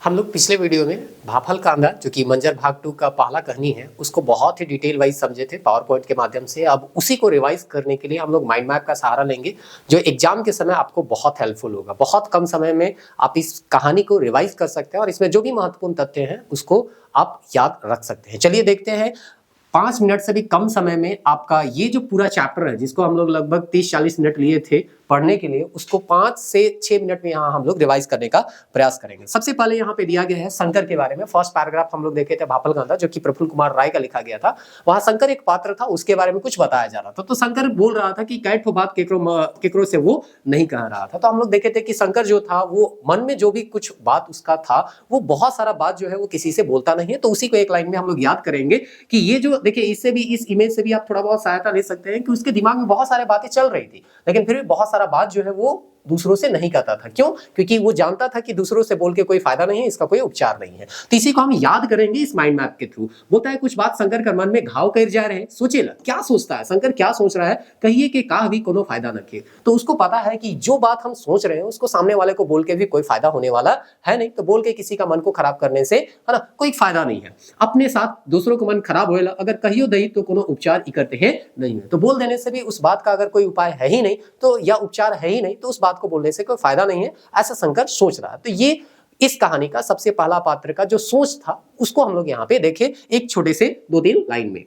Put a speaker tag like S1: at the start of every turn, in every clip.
S1: हम लोग पिछले वीडियो में भाफल कांदा जो कि मंजर भाग 2 का पहला कहानी है उसको बहुत ही डिटेल वाइज समझे थे पावर पॉइंट के माध्यम से। अब उसी को रिवाइज करने के लिए हम लोग माइंड मैप का सहारा लेंगे जो एग्जाम के समय आपको बहुत हेल्पफुल होगा। बहुत कम समय में आप इस कहानी को रिवाइज कर सकते हैं और इसमें जो भी महत्वपूर्ण तथ्य हैं उसको आप याद रख सकते हैं। चलिए देखते हैं 5 मिनट से भी कम समय में आपका ये जो पूरा चैप्टर है जिसको हम लोग लगभग 30-40 मिनट लिए थे पढ़ने के लिए, उसको 5 से 6 मिनट में यहाँ हम लोग रिवाइज करने का प्रयास करेंगे। सबसे पहले यहाँ पे दिया गया है शंकर के बारे में। फर्स्ट पैराग्राफ हम लोग देखे थे भाफल कांदा जो कि प्रफुल्ल कुमार राय का लिखा गया था। वहां शंकर एक पात्र था, उसके बारे में कुछ बताया जा रहा था। तो शंकर बोल रहा था कि कैठो बात केकरो से वो नहीं कह रहा था। तो हम लोग देखे थे कि शंकर जो था वो मन में जो भी कुछ बात उसका था वो बहुत सारा बात जो है वो किसी से बोलता नहीं है। तो उसी को एक लाइन में हम लोग याद करेंगे कि ये जो देखिए, इससे भी इस इमेज से भी आप थोड़ा बहुत सहायता ले सकते हैं कि उसके दिमाग में बहुत सारे बातें चल रही थी लेकिन फिर भी बहुत सारा बात जो है वो दूसरों से नहीं कहता था। क्यों? क्योंकि वो जानता था कि दूसरों से बोल के कोई फायदा नहीं है, इसका कोई उपचार नहीं है। तो इसी को हम याद करेंगे इस माइंड मैप के थ्रू। बोलता है कुछ बात शंकर के मन में घाव कर जा रहे हैं, सोचे ला क्या सोचता है शंकर, क्या सोच रहा है, कहिए कि का भी कोनो फायदा न किए। तो उसको पता है कि जो बात हम सोच रहे हैं उसको सामने वाले को बोल के भी कोई फायदा होने वाला है नहीं। तो बोल के किसी का मन को खराब करने से है ना कोई फायदा नहीं है। अपने साथ दूसरों को मन खराब होएला अगर कहियो दही तो कोनो उपचार इकट्ठे है नहीं है। तो बोल देने से भी उस बात का अगर कोई उपाय है ही नहीं तो या उपचार है ही नहीं तो उस बात को बोलने से कोई फायदा नहीं है, ऐसा शंकर सोच रहा है। तो ये इस कहानी का सबसे पहला पात्र का जो सोच था उसको हम लोग यहाँ पे देखे एक छोटे से 2-3 लाइन में।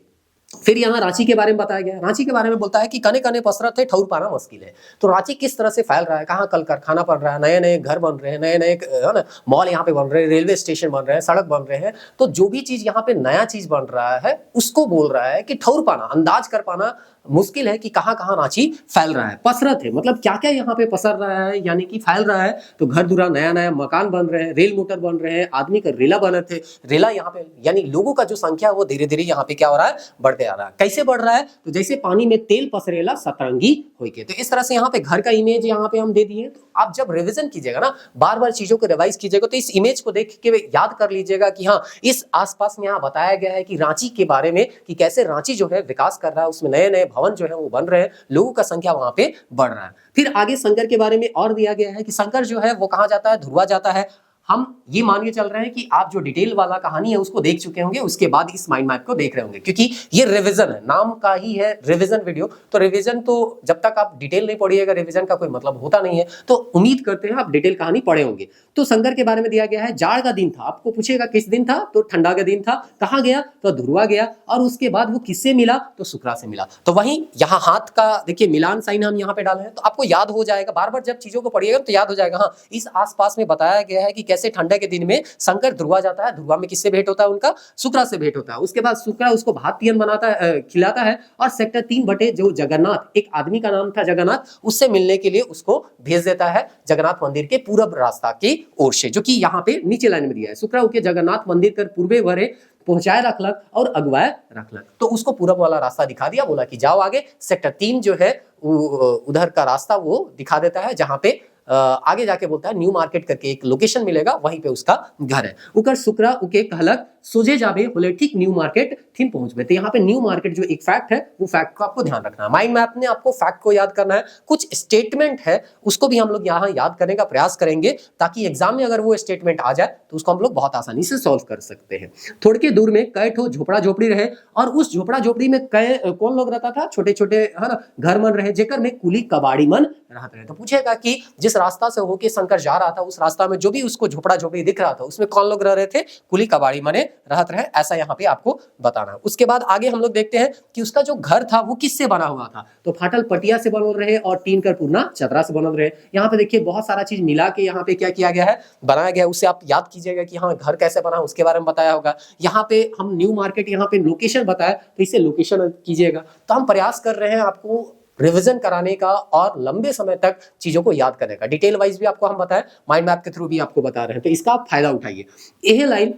S1: फिर यहाँ रांची के बारे में बताया गया। रांची के बारे में बोलता है कि कने कने पसरत है ठौर पाना मुश्किल है। तो रांची किस तरह से फैल रहा है, कहाँ कल कारखाना बन रहा है, नए नए घर बन रहे हैं, नए नए है ना मॉल यहाँ पे बन रहे हैं, रेलवे स्टेशन बन रहे हैं, सड़क बन रहे हैं। तो जो भी चीज यहाँ पे नया चीज बन रहा है उसको बोल रहा है कि ठौर पाना, अंदाज कर पाना मुश्किल है कि कहाँ कहाँ रांची फैल रहा है। पसरत है मतलब क्या क्या यहाँ पे पसर रहा है, यानी कि फैल रहा है। तो घर दुरा नया नया मकान बन रहे हैं, रेल मोटर बन रहे हैं, आदमी का रेला बने थे, रेला यहाँ पे यानी लोगों का जो संख्या है वो धीरे धीरे यहाँ पे क्या हो रहा है, बढ़ते आ रहा है। कैसे बढ़ रहा है? तो जैसे पानी में तेल पसरेला सतरंगी होके। तो इस तरह से यहाँ पे घर का इमेज यहाँ पे हम दे दिए। तो आप जब रिविजन कीजिएगा ना, बार बार चीजों को रिवाइज कीजिएगा तो इस इमेज को देख के याद कर लीजिएगा कि हाँ इस आसपास में यहाँ बताया गया है कि रांची के बारे में कि कैसे रांची जो है विकास कर रहा है, उसमें नए नए भवन जो है वो बन रहे हैं, लोगों का संख्या वहां पे बढ़ रहा है। फिर आगे शंकर के बारे में और दिया गया है कि शंकर जो है वो कहाँ जाता है, ध्रुवा जाता है। हम ये मान के चल रहे हैं कि आप जो डिटेल वाला कहानी है उसको देख चुके होंगे, उसके बाद इस माइंड मैप को देख रहे होंगे क्योंकि ये रिवीजन है, नाम का ही है रिवीजन वीडियो। तो रिवीजन तो जब तक आप डिटेल नहीं पढ़िएगा रिवीजन का कोई मतलब होता नहीं है। तो उम्मीद करते हैं आप डिटेल कहानी पढ़े होंगे। तो शंकर के बारे में दिया गया है जाड़ का दिन था। आपको पूछेगा किस दिन था, तो ठंडा का दिन था। कहाँ गया? तो ध्रुवा गया। और उसके बाद वो किससे मिला? तो शुक्रा से मिला। तो वहीं यहाँ हाथ का देखिए मिलान साइन हम यहाँ पे डाले हैं तो आपको याद हो जाएगा, बार बार जब चीजों को पढ़िएगा तो याद हो जाएगा। हाँ इस आसपास में बताया गया है कि कैसे ठंडे के दिन में शंकर ध्रुवा जाता है। ध्रुवा में किससे भेंट होता है? उनका शुक्रा से भेंट होता है। उसके बाद शुक्रा उसको भात तियन बनाता है, खिलाता है। और सेक्टर 3 बटे जो जगन्नाथ, एक आदमी का नाम था जगन्नाथ, उससे मिलने के लिए उसको भेज देता है जगन्नाथ मंदिर के पूरब रास्ता की ओर से, जो कि यहाँ पे नीचे लाइन में दिया है। शुक्रा के जगन्नाथ मंदिर कर पूर्वे भरे पहुंचाए रखलक और अगवाए रखलक। तो उसको पूरब वाला रास्ता दिखा दिया, बोला कि जाओ आगे। सेक्टर 3 जो है उधर का रास्ता वो दिखा देता है, जहां पे आगे जाके बोलता है न्यू मार्केट करके एक लोकेशन मिलेगा, वहीं पे उसका घर है। उकर शुक्रा उके कहलक सोझे जाबे, बोले ठीक न्यू मार्केट थीम पहुंचबे। तो यहाँ पे न्यू मार्केट जो एक फैक्ट है वो फैक्ट को आपको ध्यान रखना है। माइंड मैप ने आपको फैक्ट को याद करना है, कुछ स्टेटमेंट है उसको भी हम लोग यहाँ याद करने का प्रयास करेंगे ताकि एग्जाम में अगर वो स्टेटमेंट आ जाए तो उसको हम लोग बहुत आसानी से सॉल्व कर सकते हैं। थोड़े के दूर में कई ठो झोपड़ा झोपड़ी रहे और उस झोपड़ा झोपड़ी में कौन लोग रहता था? छोटे छोटे है ना घर मन रहे, जेकर में कुली कबाड़ी मन रहते रहे। तो पूछेगा कि जिस रास्ता से होके शंकर जा रहा था उस रास्ता में जो भी उसको झोपड़ा झोपड़ी दिख रहा था उसमें कौन लोग रह रहे थे? कुली कबाड़ी मने रहत रहे, ऐसा यहाँ पे आपको बताना है। उसके बाद आगे हम लोग देखते हैं कि उसका जो घर था वो किससे बना हुआ था। तो फाटल पटिया से बनल रहे और टीन कर पूर्णा चदरा से बनल रहे। यहाँ पे देखिए बहुत सारा चीज मिला के यहाँ पे क्या किया गया है, बनाया गया है। उससे आप याद कीजिएगा कि हाँ घर कैसे बना उसके बारे में बताया होगा। यहाँ पे हम न्यू मार्केट यहाँ पे लोकेशन बताया तो इसे लोकेशन कीजिएगा। तो हम प्रयास कर रहे हैं आपको रिवीजन कराने का और लंबे समय तक चीजों को याद करने का। डिटेल वाइज भी आपको हम बताएं, माइंड मैप के थ्रू भी आपको बता रहे हैं, तो इसका आप फायदा उठाइए। यह लाइन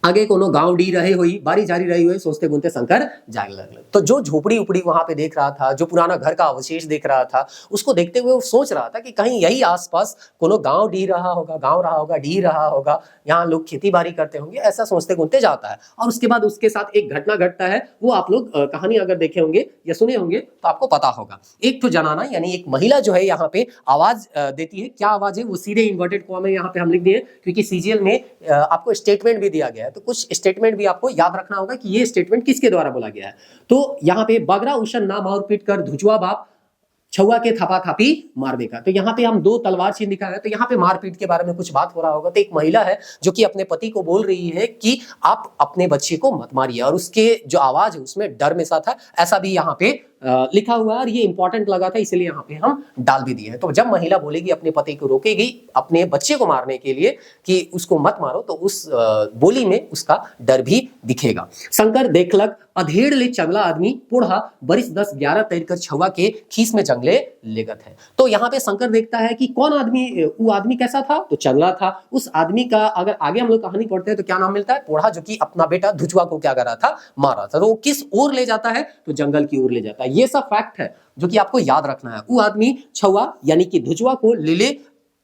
S1: आगे कोनो गांव डी रहे हुई बारी जारी रही हुई सोचते बुनते शंकर जाने लगल। तो जो झोपड़ी उपड़ी वहां पे देख रहा था, जो पुराना घर का अवशेष देख रहा था, उसको देखते हुए वो सोच रहा था कि कहीं यही आसपास कोनो गांव डी रहा होगा, गांव रहा होगा, डी रहा होगा, यहाँ लोग खेती बाड़ी करते होंगे, ऐसा सोचते बुनते जाता है। और उसके बाद उसके साथ एक घटना घटता है, वो आप लोग कहानी अगर देखे होंगे या सुने होंगे तो आपको पता होगा। एक तो जनाना यानी एक महिला जो है यहाँ पे आवाज देती है। क्या आवाज है वो सीधे इन्वर्टेड कॉमा में यहाँ पे हम लिख दिए, क्योंकि सीजीएल में आपको स्टेटमेंट भी दिया गया है, तो कुछ स्टेटमेंट भी आपको याद रखना होगा कि ये स्टेटमेंट किसके द्वारा बोला गया है। तो यहाँ पे बगरा उशन ना मार पीट कर धुचुआ बाप छुआ के थपा थापी मार देगा। तो यहाँ पे हम दो तलवार चिन्ह दिखा है, तो यहाँ पे मारपीट के बारे में कुछ बात हो रहा होगा। तो एक महिला है जो कि अपने पति को बोल रही है कि आप अपने बच्चे को मत मारिए, और उसके जो आवाज है उसमें डर में सा था, ऐसा भी यहाँ पे लिखा हुआ है, और ये इंपॉर्टेंट लगा था इसलिए यहाँ पे हम डाल भी दिए हैं। तो जब महिला बोलेगी अपने पति को रोकेगी अपने बच्चे को मारने के लिए कि उसको मत मारो, तो उस बोली में उसका डर भी दिखेगा। शंकर देखलक अधेड़ ले चंगला आदमी पुढ़ा बरिस 10-11 तैर कर छुआ के खीस में जंगले लेगत है। तो यहाँ पे शंकर देखता है कि कौन आदमी, वो आदमी कैसा था, तो चंगला था। उस आदमी का अगर आगे हम लोग कहानी पढ़ते हैं तो क्या नाम मिलता है, पोढ़ा, जो कि अपना बेटा धुचुआ को क्या कर रहा था, मार रहा था। तो वो किस ओर ले जाता है, तो जंगल की ओर ले जाता है। ये सब फैक्ट है जो कि आपको याद रखना है। वो आदमी छुआ यानी कि धुचुआ को ले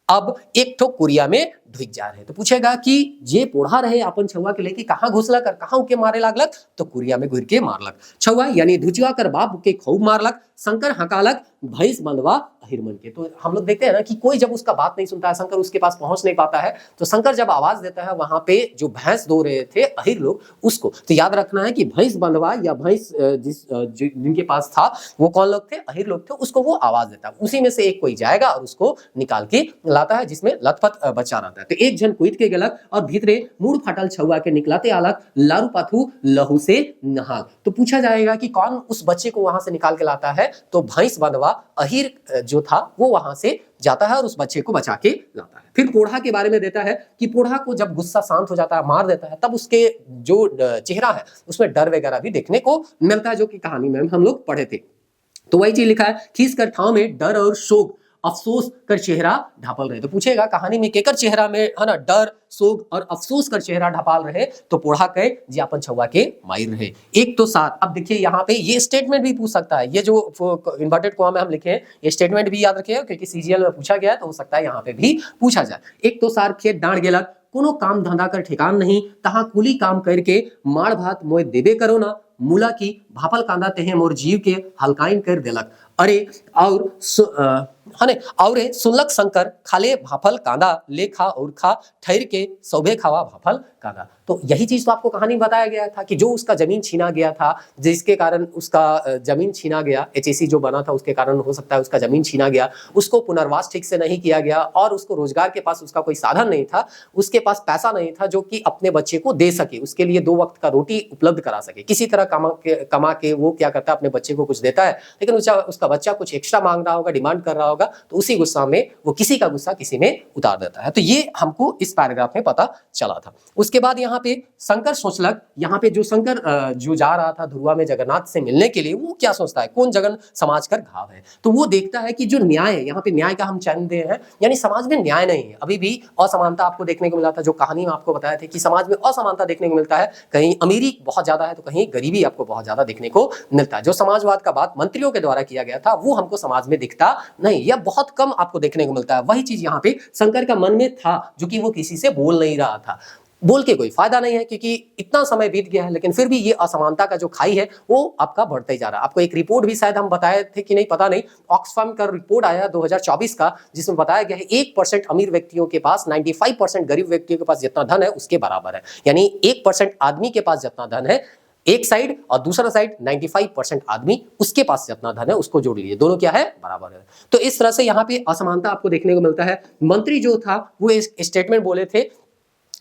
S1: अब एक ठो कुरिया में ढुक जा रहे। तो पूछेगा कि जे पोढ़ा रहे अपन छुआ के लेके कहाँ घुसलक और कहाँ उके मारे लागलक, तो कुरिया में घुर के मारलक। छुआ यानी धुचुआ कर बाप के खूब मारलक। शंकर हकालक भैंस बंधवा अहिरमन के। तो हम लोग देखते हैं ना कि कोई जब उसका बात नहीं सुनता है, शंकर उसके पास पहुंच नहीं पाता है, तो शंकर जब आवाज देता है वहां पे जो भैंस दो रहे थे अहिर लोग, उसको तो याद रखना है कि भैंस बंधवा या भैंस जिनके पास था वो कौन लोग थे, अहिर लोग थे, उसको वो आवाज देता है। उसी में से एक कोई जाएगा और उसको निकाल के लाता है, जिसमें लथपथ बच्चा रहता है। तो एक जन कुइत के गलक और भीतरे मूड फाटल छुआ के निकलाते आलक लारू पाथू लहू से नहा। तो पूछा जाएगा कि कौन उस बच्चे को वहां से निकाल के लाता है, तो भैंस बंधवा अहिर जो था वो वहां से जाता है और उस बच्चे को बचा के लाता है। फिर पोढ़ा के बारे में देता है कि पोढ़ा को जब गुस्सा शांत हो जाता है, मार देता है, तब उसके जो चेहरा है उसमें डर वगैरह भी देखने को मिलता है, जो कि कहानी में हम लोग पढ़े थे। तो वही चीज लिखा है, खींच कर ठाव में डर और शोक अफसोस कर चेहरा ढापल रहे। तो पूछेगा कहानी में केकर चेहरा में है ना डर शोक और अफसोस कर चेहरा ढापाल रहे, तो पोढ़ा कहे जी अपन छुआ के मायर रहे। एक तो साथ, अब देखिए यहाँ पे ये स्टेटमेंट भी पूछ सकता है, ये जो इन्वर्टेड कॉमा में हम लिखे हैं ये स्टेटमेंट भी याद रखिए, क्योंकि सीजीएल में पूछा गया है तो हो सकता है यहाँ पे भी पूछा जाए। एक तो सार खेत डांड गेलक कोनो काम धंधा कर ठिकान नहीं, तहा कुली काम करके माड़ भात मोय देबे करो ना, मूला की भापल कांदा तेहे मोर जीव के हल्काइन कर देलक। अरे और सुनलक शंकर खाले भाफल कांदा ले खा और खा ठहर के सौभे खावा भाफल कांदा। तो यही चीज तो आपको कहानी बताया गया था कि जो उसका जमीन छीना गया था, जिसके कारण उसका जमीन छीना गया, एचएसी जो बना था उसके कारण हो सकता है उसका जमीन छीना गया, उसको पुनर्वास ठीक से नहीं किया गया, और उसको रोजगार के पास उसका कोई साधन नहीं था, उसके पास पैसा नहीं था जो कि अपने बच्चे को दे सके, उसके लिए 2 वक्त का रोटी उपलब्ध करा सके। किसी तरह कमा के वो क्या करता है, अपने बच्चे को कुछ देता है, लेकिन उसका बच्चा कुछ एक्स्ट्रा मांग रहा होगा, डिमांड कर रहा होगा, तो उसी गुस्सा में वो किसी का गुस्सा किसी में उतार देता है। तो ये हमको इस पैराग्राफ में पता चला था। उसके बाद यहाँ पे शंकर सोचलक, यहाँ पे जो शंकर जो जा रहा था ध्रुवा में जगन्नाथ से मिलने के लिए, वो क्या सोचता है, कौन जगन समाज कर घाव है। तो वो देखता है कि जो न्याय है, यहाँ पे न्याय का हम चयन दे हैं, यानी समाज में न्याय नहीं है, अभी भी असमानता आपको देखने को मिला था। जो कहानी में आपको बताया था कि समाज में असमानता देखने को मिलता है, कहीं अमीरी बहुत ज्यादा है तो कहीं गरीबी आपको बहुत ज्यादा देखने को मिलता है। जो समाजवाद का बात मंत्रियों के द्वारा किया गया था वो हमको समाज में दिखता नहीं, या बहुत कम आपको देखने को मिलता है। वही चीज यहाँ पे शंकर का मन में था, जो कि वो किसी से बोल नहीं रहा था। बोल के कोई फायदा नहीं है, क्योंकि इतना समय बीत गया है, लेकिन फिर भी ये असमानता का जो खाई है वो आपका बढ़ता ही जा रहा है। आपको एक रिपोर्ट भी शायद हम बताए थे कि नहीं पता नहीं, ऑक्सफैम का रिपोर्ट आया 2024 का, जिसमें बताया गया है 1% अमीर व्यक्तियों के पास 95% गरीब व्यक्तियों के पास जितना धन है उसके बराबर है। यानी 1% आदमी के पास जितना धन है एक साइड, और दूसरा साइड 95% आदमी उसके पास जितना धन है उसको जोड़ लीजिए, दोनों क्या है, बराबर है। तो इस तरह से यहाँ पे असमानता आपको देखने को मिलता है। मंत्री जो था वो एक स्टेटमेंट बोले थे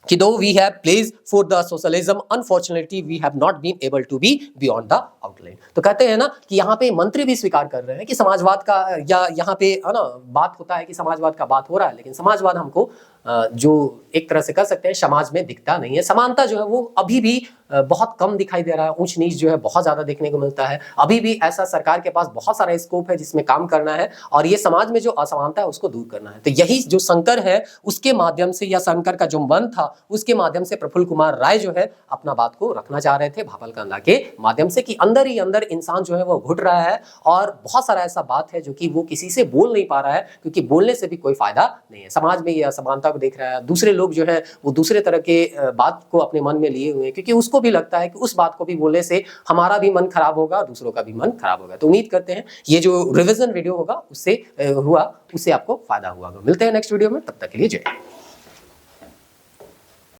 S1: कि though we have pledge for the socialism, unfortunately we have not been able to be beyond the outline. तो कहते हैं ना कि यहाँ पे मंत्री भी स्वीकार कर रहे हैं कि समाजवाद का, या यहाँ पे है ना बात होता है कि समाजवाद का बात हो रहा है, लेकिन समाजवाद हमको जो एक तरह से कह सकते हैं समाज में दिखता नहीं है। समानता जो है वो अभी भी बहुत कम दिखाई दे रहा है, ऊंच नीच जो है बहुत ज्यादा देखने को मिलता है। अभी भी ऐसा सरकार के पास बहुत सारा स्कोप है जिसमें काम करना है और ये समाज में जो असमानता है उसको दूर करना है। तो यही जो शंकर है उसके माध्यम से, या शंकर का जो मन था उसके माध्यम से प्रफुल्ल कुमार राय जो है अपना बात को रखना चाह रहे थे भाभल कांदा के माध्यम से, कि अंदर ही अंदर इंसान जो है वो घुट रहा है और बहुत सारा ऐसा बात है जो कि वो किसी से बोल नहीं पा रहा है, क्योंकि बोलने से भी कोई फायदा नहीं है। समाज में ये असमानता को देख रहा है, दूसरे लोग जो है वो दूसरे तरह के बात को अपने मन में लिए हुए हैं, क्योंकि उसको भी लगता है कि उस बात को भी बोलने से हमारा भी मन खराब होगा, दूसरों का भी मन खराब होगा। तो उम्मीद करते हैं ये जो रिवीजन वीडियो होगा उससे आपको फायदा हुआ। मिलते हैं नेक्स्ट वीडियो में, तब तक के लिए जय।